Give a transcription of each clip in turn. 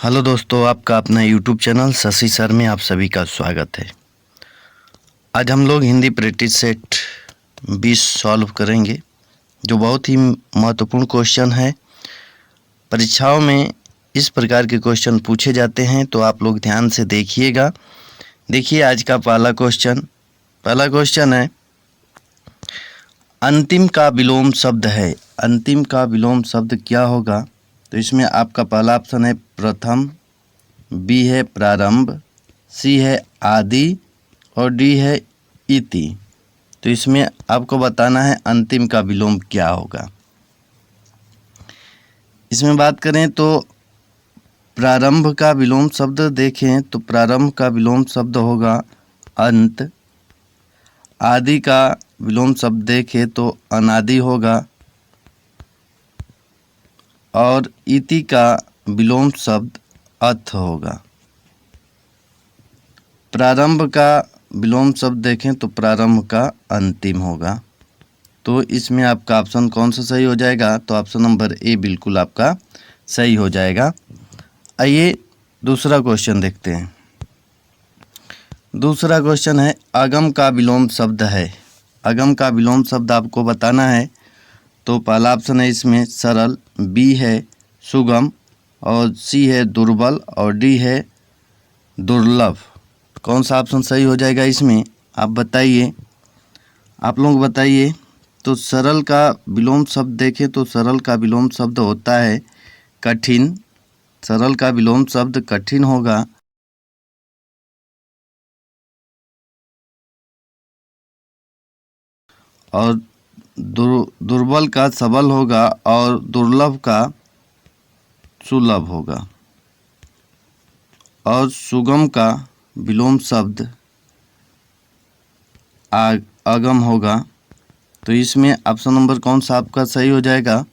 Hello दोस्तों, आपका अपना यूट्यूब चैनल शशि सर में आप सभी का स्वागत है। आज हम लोग हिंदी प्रैक्टिस सेट 20 सॉल्व करेंगे, जो बहुत ही महत्वपूर्ण क्वेश्चन है। परीक्षाओं में इस प्रकार के क्वेश्चन पूछे जाते हैं, तो आप लोग ध्यान से देखिएगा। देखिए आज का पहला क्वेश्चन है, अंतिम का विलोम शब्द है। अंतिम का विलोम शब्द क्या होगा? तो इसमें आपका पहला ऑप्शन है प्रथम, बी है प्रारंभ, सी है आदि और डी है इति। तो इसमें आपको बताना है अंतिम का विलोम क्या होगा। इसमें बात करें तो प्रारंभ का विलोम शब्द देखें तो प्रारंभ का विलोम शब्द होगा अंत। आदि का विलोम शब्द देखें तो अनादि होगा और इति का विलोम शब्द अथ होगा। प्रारंभ का विलोम शब्द देखें तो प्रारंभ का अंतिम होगा। तो इसमें आपका ऑप्शन कौन सा सही हो जाएगा? तो ऑप्शन नंबर ए बिल्कुल आपका सही हो जाएगा। आइए दूसरा क्वेश्चन देखते हैं। दूसरा क्वेश्चन है, अगम का विलोम शब्द है। अगम का विलोम शब्द आपको बताना है। तो पहला ऑप्शन है इसमें सरल, बी है सुगम और सी है दुर्बल और डी है दुर्लभ। कौन सा ऑप्शन सही हो जाएगा इसमें? आप बताइए, आप लोग बताइए। तो सरल का विलोम शब्द देखें तो सरल का विलोम शब्द होता है कठिन। सरल का विलोम शब्द कठिन होगा। और दुर्बल का सबल होगा और दुर्लभ का सुलभ होगा। और सुगम का विलोम शब्द अगम होगा। तो इसमें ऑप्शन नंबर कौन सा आपका सही हो जाएगा?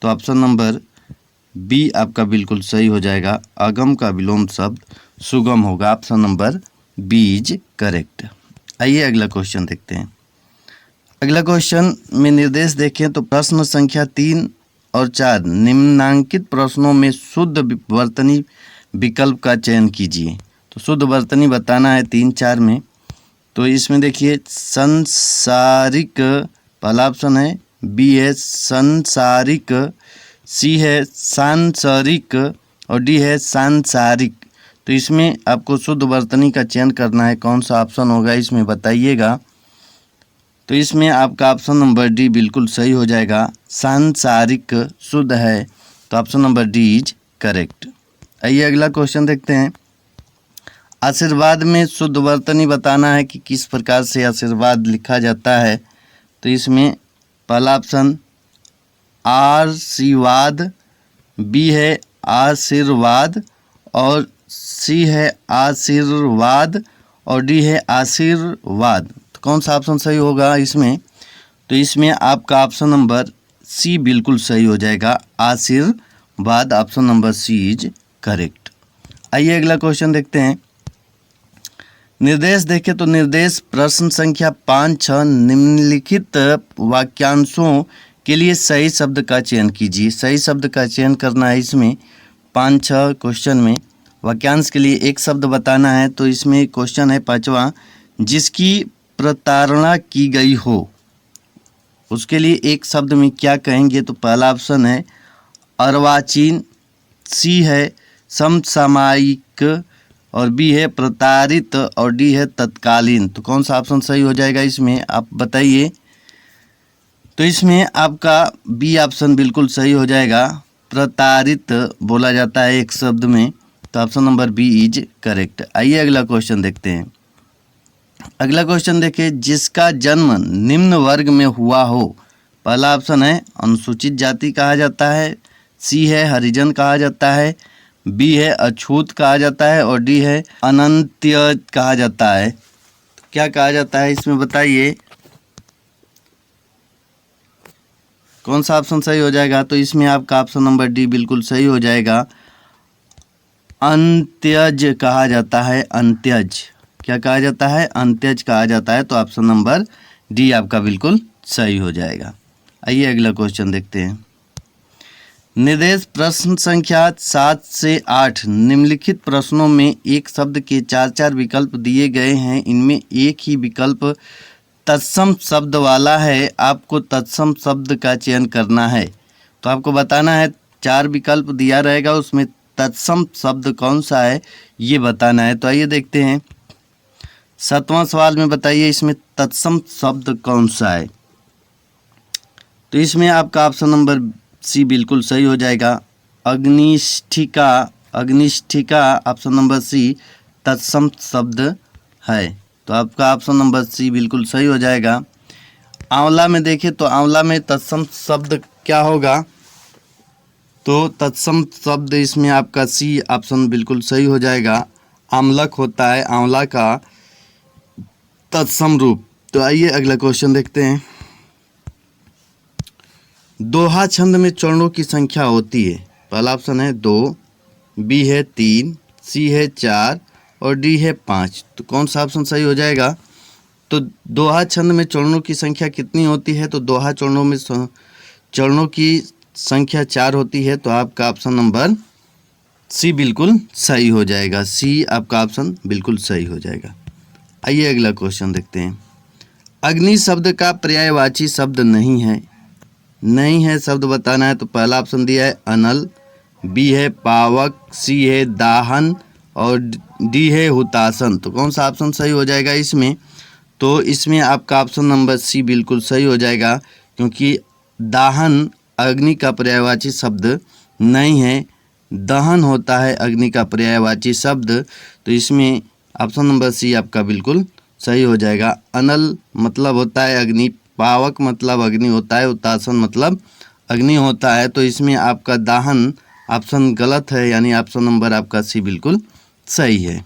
तो ऑप्शन नंबर बी आपका बिल्कुल सही हो जाएगा। अगम का विलोम शब्द सुगम होगा। Option number B is correct. आइए अगला क्वेश्चन देखते हैं। अगला क्वेश्चन में निर्देश देखें तो प्रश्न संख्या 3 और 4 निम्नांकित प्रश्नों में शुद्ध वर्तनी विकल्प का चयन कीजिए। तो शुद्ध वर्तनी बताना है 3-4 में। तो इसमें देखिए संसारिक पहला ऑप्शन है, बी है संसारिक, सी है सांसारिक और डी है सांसारिक। तो इसमें आपको शुद्ध वर्तनी का चयन करना है। कौन सा ऑप्शन होगा इसमें बताइएगा। तो इसमें आपका ऑप्शन नंबर डी बिल्कुल सही हो जाएगा। सांसारिक शुद्ध है। तो option number D is correct. आइए अगला क्वेश्चन देखते हैं। आशीर्वाद में शुद्ध वर्तनी बताना है कि किस प्रकार से आशीर्वाद लिखा जाता है। तो इसमें पहला ऑप्शन आशीर्वाद, बी है आशीर्वाद और सी है आशीर्वाद और डी है आशीर्वाद। तो कौन सा ऑप्शन सही होगा इसमें? तो इसमें आपका ऑप्शन नंबर सी बिल्कुल सही हो जाएगा। आशीर्वाद, option number C is correct. आइए अगला क्वेश्चन देखते हैं। निर्देश देखें तो निर्देश प्रश्न संख्या 5-6 निम्नलिखित वाक्यांशों के लिए सही शब्द का चयन कीजिए। सही शब्द का चयन करना है इसमें 5-6 क्वेश्चन में। वाक्यांश के लिए एक शब्द बताना है। तो इसमें क्वेश्चन है 5वां, जिसकी प्रताड़ना की गई हो, उसके लिए एक शब्द में क्या कहेंगे? तो पहला ऑप्शन है अर्वाचीन, सी है समसामयिक और बी है प्रताड़ित और डी है तत्कालीन। तो कौन सा ऑप्शन सही हो जाएगा इसमें? आप बताइए। तो इसमें आपका बी ऑप्शन बिल्कुल सही हो जाएगा। प्रताड़ित बोला जाता है एक शब्द में। तो option number B is correct. आइए अगला क्वेश्चन देखते हैं। अगला क्वेश्चन देखिए, जिसका जन्म निम्न वर्ग में हुआ हो। पहला ऑप्शन है अनुसूचित जाति कहा जाता है, सी है हरिजन कहा जाता है, बी है अछूत कहा जाता है और डी है अनंत्य कहा जाता है। तो क्या कहा जाता है इसमें बताइए, कौन सा ऑप्शन सही हो जाएगा? तो इसमें आपका ऑप्शन नंबर डी बिल्कुल सही हो जाएगा। अंत्यज कहा जाता है। अंत्यज क्या कहा जाता है? अंत्यज कहा जाता है। तो ऑप्शन नंबर डी आपका बिल्कुल सही हो जाएगा। आइए अगला क्वेश्चन देखते हैं। निर्देश प्रश्न संख्या 7 से 8। निम्नलिखित प्रश्नों में एक शब्द के 4 विकल्प दिए गए हैं। इनमें एक ही विकल्प तत्सम शब्द वाला है। आपको तत्सम शब्द का चयन करना है। तो आपको बताना है, 4 विकल्प दिया रहेगा, उसमें तत्सम शब्द कौन सा है ये बताना है। तो आइए देखते हैं। 7वां सवाल में बताइए इसमें तत्सम शब्द कौन सा है। तो इसमें आपका ऑप्शन नंबर सी बिल्कुल सही हो जाएगा। अग्निष्ठिका, अग्निष्ठिका ऑप्शन नंबर सी तत्सम शब्द है। तो आपका ऑप्शन नंबर सी बिल्कुल सही हो जाएगा। आंवला में देखें तो आंवला में तत्सम शब्द क्या होगा। तो तत्सम शब्द इसमें आपका सी ऑप्शन बिल्कुल सही हो जाएगा। आमलक होता है आंवला का तत्सम रूप। तो आइए अगला क्वेश्चन देखते हैं। दोहा छंद में चरणों की संख्या होती है। पहला ऑप्शन है 2, बी है 3, सी है 4 और डी है 5। तो कौन सा ऑप्शन सही हो जाएगा। तो दोहा छंद में चरणों की संख्या कितनी होती है। तो दोहा चरणों में चरणों की संख्या 4 होती है। तो आपका ऑप्शन नंबर सी बिल्कुल सही हो जाएगा। सी आपका ऑप्शन बिल्कुल सही हो जाएगा। आइए अगला क्वेश्चन देखते हैं। अग्नि शब्द का पर्यायवाची शब्द नहीं है। नहीं है शब्द बताना है। तो पहला ऑप्शन दिया है अनल, बी है पावक, सी है दाहन और डी है हुतासन। तो कौन सा ऑप्शन सही हो जाएगा इसमें। तो इसमें आपका ऑप्शन नंबर सी बिल्कुल सही हो जाएगा, क्योंकि दाहन अग्नि का पर्यायवाची शब्द नहीं है। दहन होता है अग्नि का पर्यायवाची शब्द। तो इसमें ऑप्शन नंबर सी आपका बिल्कुल सही हो जाएगा। अनल मतलब होता है अग्नि, पावक मतलब अग्नि होता है, हुतासन मतलब अग्नि होता है। तो इसमें आपका दाहन ऑप्शन गलत है, यानी ऑप्शन नंबर आपका सी बिल्कुल सही है।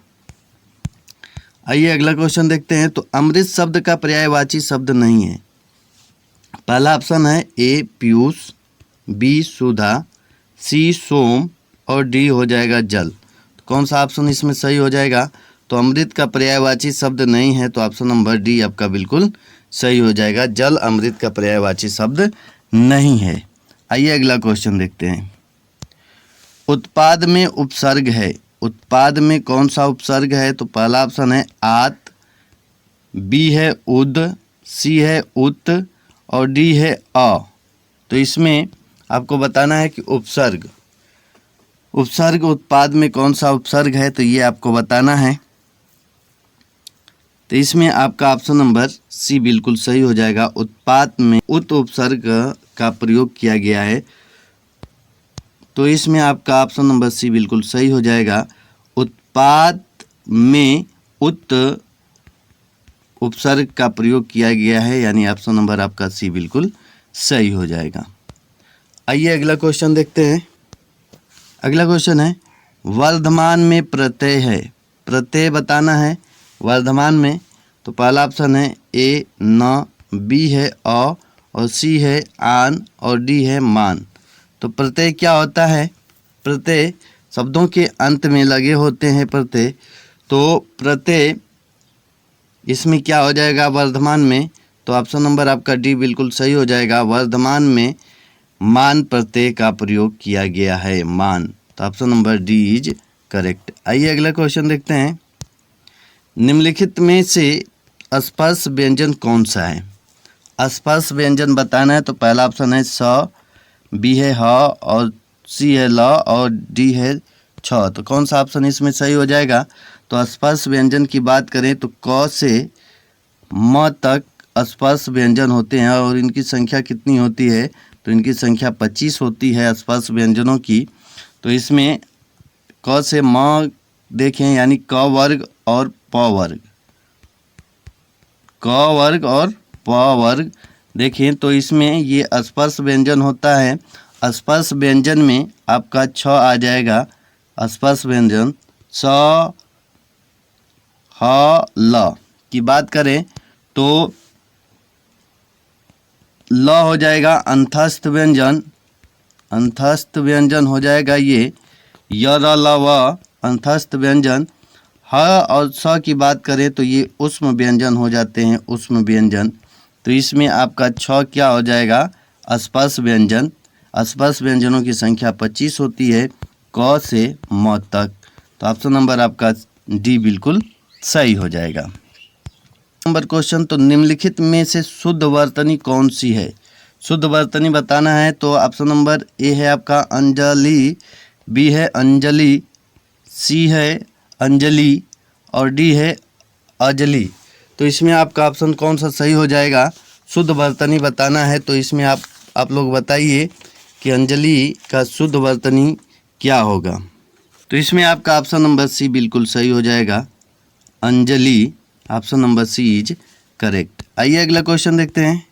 आइए अगला क्वेश्चन देखते हैं। तो अमृत शब्द का पर्यायवाची शब्द नहीं है। पहला ऑप्शन है ए पीयूष, बी सुधा, सी सोम और डी हो जाएगा जल। तो कौन सा ऑप्शन इसमें सही हो जाएगा। तो अमृत का पर्यायवाची शब्द नहीं है। तो ऑप्शन नंबर डी आपका बिल्कुल सही हो जाएगा। जल अमृत का पर्यायवाची शब्द नहीं है। आइए अगला क्वेश्चन देखते हैं। उत्पाद में उपसर्ग है। उत्पाद में कौन सा उपसर्ग है। तो पहला ऑप्शन है आत, बी है उद, सी है उत और डी है अ। तो इसमें आपको बताना है कि उपसर्ग उत्पाद में कौन सा उपसर्ग है। तो ये आपको बताना है। तो इसमें आपका ऑप्शन नंबर सी बिल्कुल सही हो जाएगा। उत्पाद में उत उपसर्ग का प्रयोग किया गया है। तो इसमें आपका ऑप्शन नंबर सी बिल्कुल सही हो जाएगा। उत्पाद में उत उपसर्ग का प्रयोग किया गया है, यानी ऑप्शन नंबर आपका सी बिल्कुल सही हो जाएगा। आइए अगला क्वेश्चन देखते हैं। अगला क्वेश्चन है वर्धमान में प्रत्यय है। प्रत्यय बताना है वर्धमान में। तो पहला ऑप्शन है ए न, बी है अ और सी है आन और डी है मान। तो प्रत्यय क्या होता है। प्रत्यय शब्दों के अंत में लगे होते हैं प्रत्यय। तो प्रत्यय इसमें क्या हो जाएगा वर्धमान में। तो ऑप्शन नंबर आपका डी बिल्कुल सही हो जाएगा। वर्धमान में मान प्रत्यय का प्रयोग किया गया है, मान। तो option number D is correct. आइए अगला क्वेश्चन देखते हैं। निम्नलिखित में से स्पर्श व्यंजन कौन सा है। स्पर्श व्यंजन बताना है। तो पहला ऑप्शन है स, बी है ह और सी है ल और डी है छ। तो कौन सा ऑप्शन इसमें सही हो जाएगा। तो स्पर्श व्यंजन की बात करें तो क से म तक स्पर्श व्यंजन होते हैं और इनकी संख्या कितनी होती है। तो इनकी संख्या 25 होती है स्पर्श व्यंजनों की। तो इसमें क से म देखें, यानी क वर्ग और प वर्ग, क वर्ग और प वर्ग देखें। तो इसमें ये स्पर्श व्यंजन होता है। स्पर्श व्यंजन में आपका छ आ जाएगा। स्पर्श व्यंजन स, ह, ल की बात करें तो ल हो जाएगा अंतस्थ व्यंजन। अंतस्थ व्यंजन हो जाएगा ये य र ल व अंतस्थ व्यंजन। ह और स की बात करें तो ये उष्म व्यंजन हो जाते हैं, उष्म व्यंजन। तो इसमें आपका छ क्या हो जाएगा स्पर्श व्यंजन। स्पर्श व्यंजनों की संख्या 25 होती है क से म तक। तो ऑप्शन नंबर आपका डी बिल्कुल सही हो जाएगा। नंबर क्वेश्चन, तो निम्नलिखित में से शुद्ध वर्तनी कौन सी है? शुद्ध वर्तनी बताना है तो ऑप्शन नंबर ए है आपका अंजलि, बी है अंजलि, सी है अंजलि और डी है अजली। तो इसमें आपका ऑप्शन कौन सा सही हो जाएगा? शुद्ध वर्तनी बताना है तो इसमें आप लोग बताइए कि अंजलि का शुद्ध वर्तनी क्या होगा। तो इसमें आपका ऑप्शन नंबर सी बिल्कुल सही हो जाएगा, Anjali. Option number C is correct. आइए अगला क्वेश्चन देखते हैं।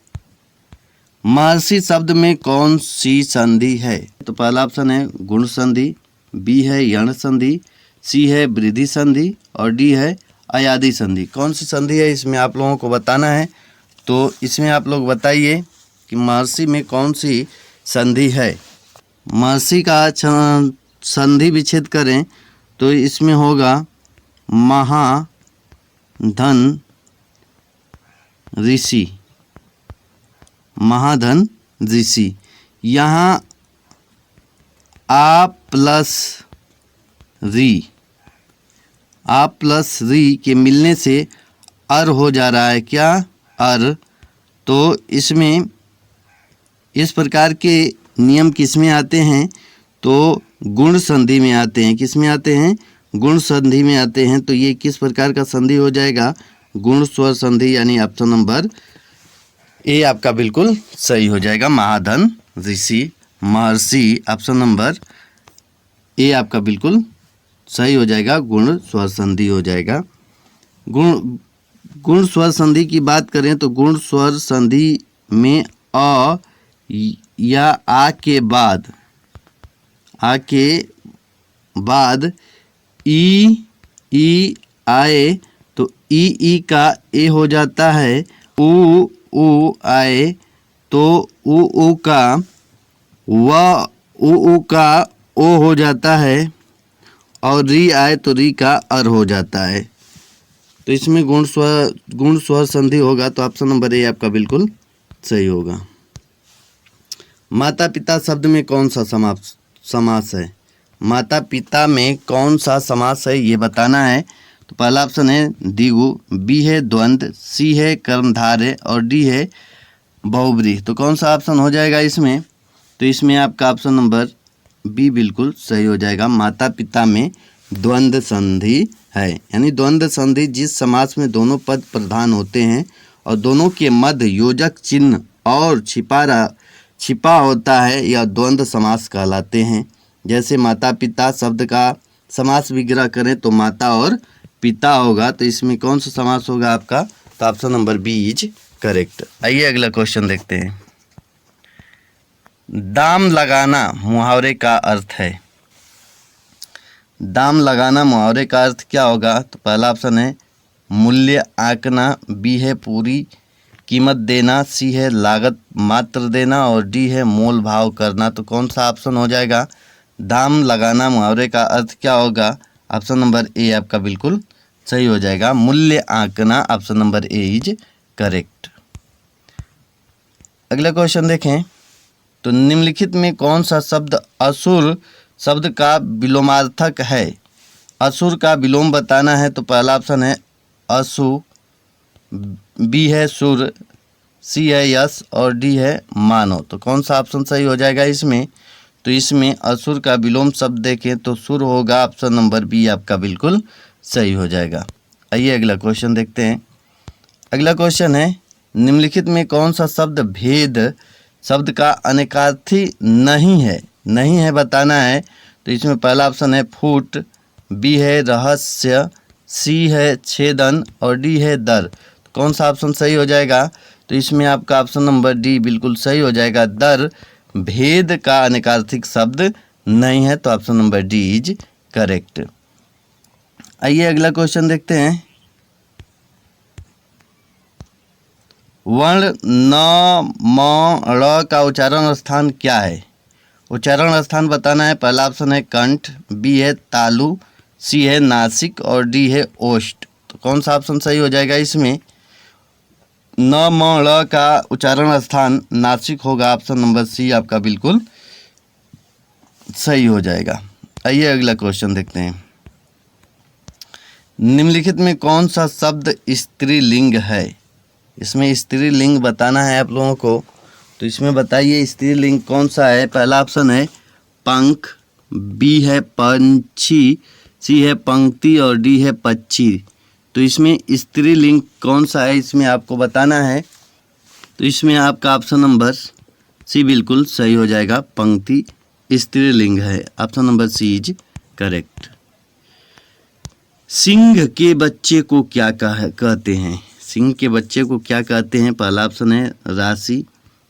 महर्षि शब्द में कौन सी संधि है? तो पहला ऑप्शन है गुण संधि, बी है यण संधि, सी है वृद्धि संधि और डी है अयादि संधि। कौन सी संधि है इसमें आप लोगों को बताना है। तो इसमें आप लोग बताइए कि महर्षि में कौन सी संधि है। महर्षि का संधि विच्छेद करें तो इसमें होगा महाधन ऋषि, महाधन ऋषि। यहाँ आ प्लस री के मिलने से अर हो जा रहा है, क्या? अर। तो इसमें इस प्रकार के नियम किस में आते हैं? तो गुण संधि में आते हैं। किस में आते हैं? गुण संधि में आते हैं। तो ये किस प्रकार का संधि हो जाएगा? गुण स्वर संधि, यानी ऑप्शन नंबर ए आपका बिल्कुल सही हो जाएगा, महाधन ऋषि महर्षि। ऑप्शन नंबर ए आपका बिल्कुल सही हो जाएगा, गुण स्वर संधि हो जाएगा। गुण स्वर संधि की बात करें तो गुण स्वर संधि में अ या आ के बाद ई आए तो ई का ए हो जाता है, ऊ आए तो ऊ का ऊ का ओ हो जाता है और री आए तो री का अर हो जाता है। तो इसमें गुण स्वर संधि होगा। तो ऑप्शन नंबर ए आपका बिल्कुल सही होगा। माता पिता शब्द में कौन सा समास है? माता पिता में कौन सा समास है ये बताना है। तो पहला ऑप्शन है द्विगु, बी है द्वंद्व, सी है कर्मधारय और डी है बहुब्रीहि। तो कौन सा ऑप्शन हो जाएगा इसमें? तो इसमें आपका ऑप्शन नंबर बी बिल्कुल सही हो जाएगा। माता पिता में द्वंद्व संधि है, यानी द्वंद्व संधि जिस समास में दोनों पद प्रधान होते हैं और दोनों के मध्य योजक चिन्ह और छिपा होता है, यह द्वंद्व समास कहलाते हैं। जैसे माता पिता शब्द का समास विग्रह करें तो माता और पिता होगा। तो इसमें कौन सा समास होगा आपका? तो option number B is correct. आइए अगला क्वेश्चन देखते हैं। दाम लगाना मुहावरे का अर्थ है। दाम लगाना मुहावरे का अर्थ क्या होगा? तो पहला ऑप्शन है मूल्य आंकना, बी है पूरी कीमत देना, सी है लागत मात्र देना और डी है मोल भाव करना। तो कौन सा ऑप्शन हो जाएगा? दाम लगाना मुहावरे का अर्थ क्या होगा? ऑप्शन नंबर ए आपका बिल्कुल सही हो जाएगा, मूल्य आंकना। Option number A is correct. अगला क्वेश्चन देखें। तो निम्नलिखित में कौन सा शब्द असुर शब्द का विलोमार्थक है? असुर का विलोम बताना है। तो पहला ऑप्शन है असु, बी है सुर, सी है यश और डी है मानव। तो कौन सा ऑप्शन सही हो जाएगा इसमें? तो इसमें असुर का विलोम शब्द देखें तो सुर होगा। ऑप्शन नंबर बी आपका बिल्कुल सही हो जाएगा। आइए अगला क्वेश्चन देखते हैं। अगला क्वेश्चन है निम्नलिखित में कौन सा शब्द भेद शब्द का अनेकार्थी नहीं है बताना है। तो इसमें पहला ऑप्शन है फूट, बी है रहस्य, सी है छेदन और डी है दर। तो कौन सा ऑप्शन सही हो जाएगा? तो इसमें आपका ऑप्शन नंबर डी बिल्कुल सही हो जाएगा, दर भेद का अनेकार्थिक शब्द नहीं है। तो option number D is correct. आइए अगला क्वेश्चन देखते हैं। वर्ण न म ड़ का उच्चारण स्थान क्या है? उच्चारण स्थान बताना है। पहला ऑप्शन है कंठ, बी है तालु, सी है नासिक और डी है ओष्ठ। तो कौन सा ऑप्शन सही हो जाएगा इसमें? न म ड़ का उच्चारण स्थान नासिक होगा। ऑप्शन नंबर सी आपका बिल्कुल सही हो जाएगा। आइए अगला क्वेश्चन देखते हैं। निम्नलिखित में कौन सा शब्द स्त्रीलिंग है? इसमें स्त्रीलिंग बताना है आप लोगों को, तो इसमें बताइए स्त्रीलिंग कौन सा है। पहला ऑप्शन है पंख, बी है पंछी, सी है पंक्ति और डी है पक्षी। तो इसमें स्त्रीलिंग कौन सा है इसमें आपको बताना है। तो इसमें आपका ऑप्शन नंबर सी बिल्कुल सही हो जाएगा, पंक्ति स्त्रीलिंग है। Option number C is correct. सिंह के बच्चे को क्या कहते हैं? सिंह के बच्चे को क्या कहते हैं? पहला ऑप्शन है राशि,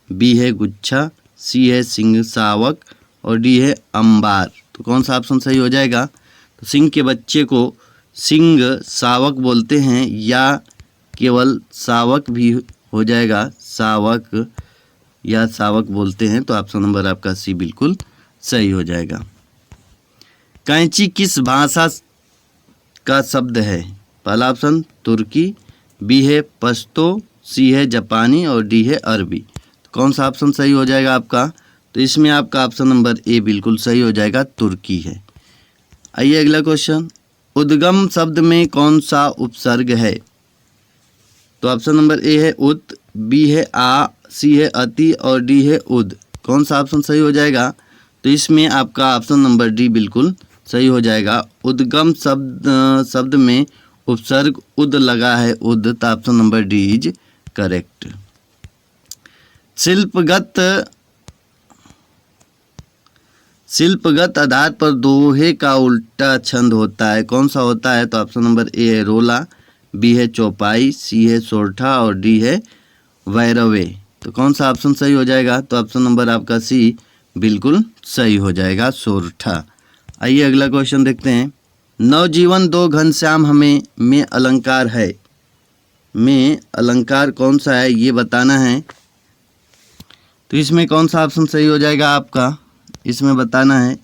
बी है गुच्छा, सी है सिंह शावक और डी है अंबार। तो कौन सा ऑप्शन सही हो जाएगा? तो सिंह के बच्चे को सिंह शावक बोलते हैं या केवल शावक भी हो जाएगा, शावक या शावक बोलते हैं। तो ऑप्शन नंबर आपका सी बिल्कुल सही हो जाएगा। कैंची किस भाषा का शब्द है? पहला ऑप्शन तुर्की, बी है पश्तो, सी है जापानी और डी है अरबी। तो कौन सा ऑप्शन सही हो जाएगा आपका? तो इसमें आपका ऑप्शन नंबर ए बिल्कुल सही हो जाएगा, तुर्की है। आइए अगला क्वेश्चन। उद्गम शब्द में कौन सा उपसर्ग है? तो ऑप्शन नंबर ए है उत, बी है आ, सी है अति और डी है उद। कौन सा ऑप्शन सही हो जाएगा? तो इसमें आपका ऑप्शन नंबर डी बिल्कुल सही हो जाएगा। उद्गम शब्द में उपसर्ग उद लगा है, उद। तो option number D is correct. शिल्पगत आधार पर दोहे का उल्टा छंद होता है, कौन सा होता है? तो ऑप्शन नंबर ए है रोला, बी है चौपाई, सी है सोरठा और डी है वैरवे। तो कौन सा ऑप्शन सही हो जाएगा? तो ऑप्शन नंबर आपका सी बिल्कुल सही हो जाएगा, सोरठा। आइए अगला क्वेश्चन देखते हैं। नवजीवन दो घनश्याम हमें में अलंकार है, में अलंकार कौन सा है ये बताना है। तो इसमें कौन सा ऑप्शन सही हो जाएगा आपका? इसमें बताना है।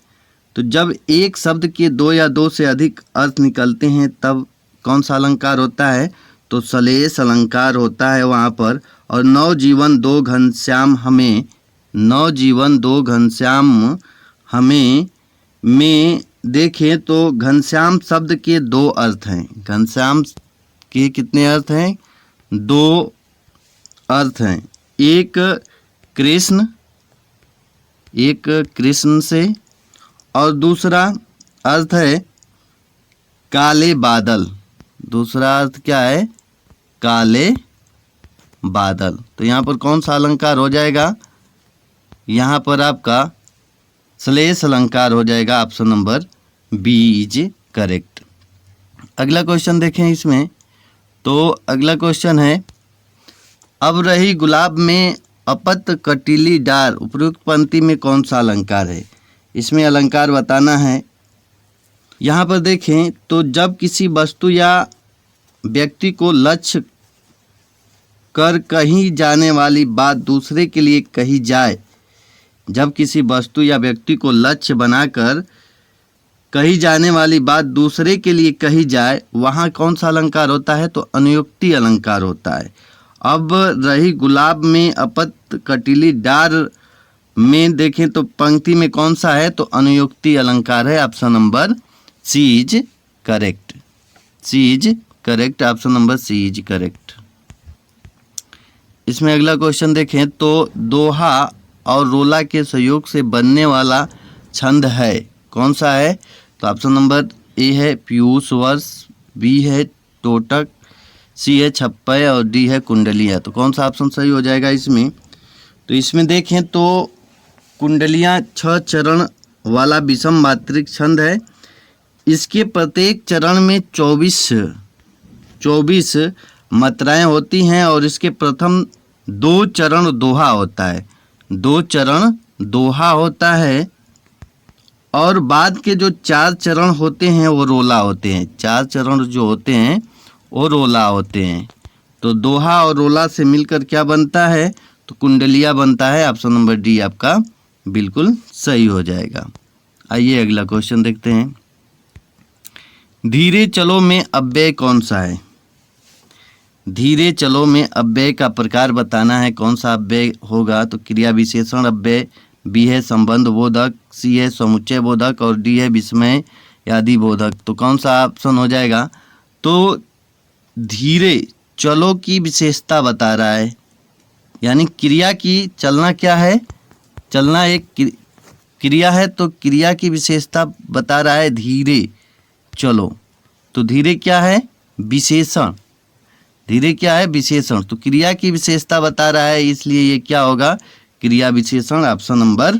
तो जब एक शब्द के दो या दो से अधिक अर्थ निकलते हैं तब कौन सा अलंकार होता है? तो सलेश अलंकार होता है वहाँ पर। और नवजीवन दो घनश्याम हमें, नवजीवन दो घनश्याम हमें में देखें तो घनश्याम शब्द के दो अर्थ हैं। घनश्याम के कितने अर्थ हैं? दो अर्थ हैं। एक कृष्ण से और दूसरा अर्थ है काले बादल। दूसरा अर्थ क्या है? काले बादल। तो यहाँ पर कौन सा अलंकार हो जाएगा? यहाँ पर आपका श्लेष अलंकार हो जाएगा, option number B is correct. अगला क्वेश्चन देखें इसमें। तो अगला क्वेश्चन है, अब रही गुलाब में अपत कटीली डार उपयुक्त पंक्ति में कौन सा अलंकार है? इसमें अलंकार बताना है। यहाँ पर देखें तो जब किसी वस्तु या व्यक्ति को लक्ष्य कर कही जाने वाली बात दूसरे के लिए कही जाए, जब किसी वस्तु या व्यक्ति को लक्ष्य बनाकर कही जाने वाली बात दूसरे के लिए कही जाए, वहाँ कौन सा अलंकार होता है? तो अनुयुक्ति अलंकार होता है। अब रही गुलाब में अपत कटीली डार में देखें तो पंक्ति में कौन सा है? तो अनुयुक्ति अलंकार है, option number C is correct. C is correct, option number C is correct. इसमें अगला क्वेश्चन देखें तो दोहा और रोला के सहयोग से बनने वाला छंद है, कौन सा है? तो ऑप्शन नंबर ए है पीयूष वर्ष, बी है टोटक, सी है छप्पय और डी है कुंडलियाँ। तो कौन सा ऑप्शन सही हो जाएगा इसमें? तो इसमें देखें तो कुंडलियाँ 6 चरण वाला विषम मात्रिक छंद है। इसके प्रत्येक चरण में 24 मात्राएं होती हैं और इसके प्रथम 2 चरण दोहा होता है, 2 चरण दोहा होता है और बाद के जो 4 चरण होते हैं वो रोला होते हैं। 4 चरण जो होते हैं वो रोला होते हैं। तो दोहा और रोला से मिलकर क्या बनता है? तो कुंडलिया बनता है। ऑप्शन नंबर डी आपका बिल्कुल सही हो जाएगा। आइए अगला क्वेश्चन देखते हैं। धीरे चलो में अव्यय कौन सा है? धीरे चलो में अव्यय का प्रकार बताना है, कौन सा अव्यय होगा? तो क्रिया विशेषण अव्यय, बी है संबंध बोधक, सी है समुच्चय बोधक और डी है विस्मय आदि बोधक। तो कौन सा ऑप्शन हो जाएगा? तो धीरे चलो की विशेषता बता रहा है, यानी क्रिया की चलना क्या है, चलना एक क्रिया है, तो क्रिया की विशेषता बता रहा है धीरे चलो। तो धीरे क्या है? विशेषण। धीरे क्या है? विशेषण। तो क्रिया की विशेषता बता रहा है, इसलिए ये क्या होगा? क्रिया विशेषण। ऑप्शन नंबर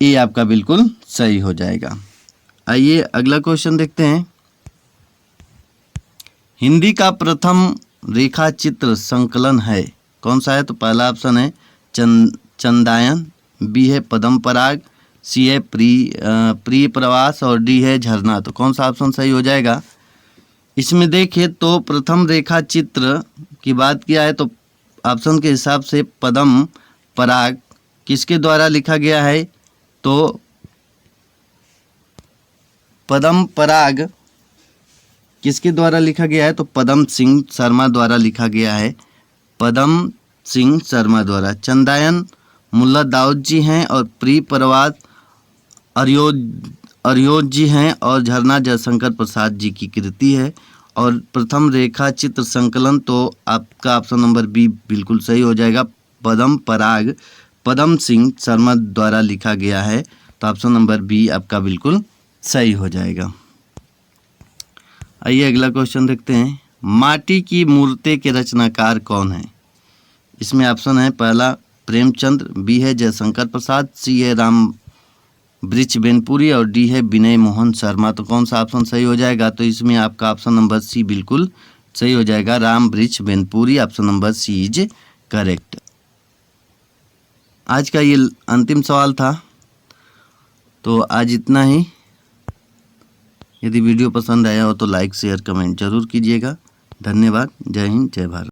ए आपका बिल्कुल सही हो जाएगा। आइए अगला क्वेश्चन देखते हैं। हिंदी का प्रथम रेखा चित्र संकलन है, कौन सा है? तो पहला ऑप्शन है चंदायन, बी है पद्म पराग, सी है प्रिय प्रवास और डी है झरना। तो कौन सा ऑप्शन सही हो जाएगा? इसमें देखिए तो प्रथम रेखा चित्र की बात किया है तो ऑप्शन के हिसाब से पद्म पराग किसके द्वारा लिखा गया है? तो पद्म पराग किसके द्वारा लिखा गया है? तो पद्म सिंह शर्मा द्वारा लिखा गया है, पद्म सिंह शर्मा द्वारा। चंदायन मुल्ला दाऊद जी हैं और प्रिय प्रवास अरियोज जी हैं और झरना जयशंकर प्रसाद जी की कृति है। और प्रथम रेखा चित्र संकलन तो आपका ऑप्शन नंबर बी बिल्कुल सही हो जाएगा, पद्म पराग पद्म सिंह शर्मा द्वारा लिखा गया है। तो ऑप्शन नंबर बी आपका बिल्कुल सही हो जाएगा। आइए अगला क्वेश्चन देखते हैं। माटी की मूर्ति के रचनाकार कौन है? इसमें ऑप्शन है पहला प्रेमचंद्र, बी है जयशंकर प्रसाद, सी है राम वृक्ष बेनपुरी और डी है विनय मोहन शर्मा। तो कौन सा ऑप्शन सही हो जाएगा? तो इसमें आपका ऑप्शन नंबर सी बिल्कुल सही हो जाएगा, Ram Vriksh Benipuri. Option number C is correct. आज का ये अंतिम सवाल था, तो आज इतना ही। यदि वीडियो पसंद आया हो तो लाइक शेयर कमेंट जरूर कीजिएगा। धन्यवाद। जय हिंद, जय भारत।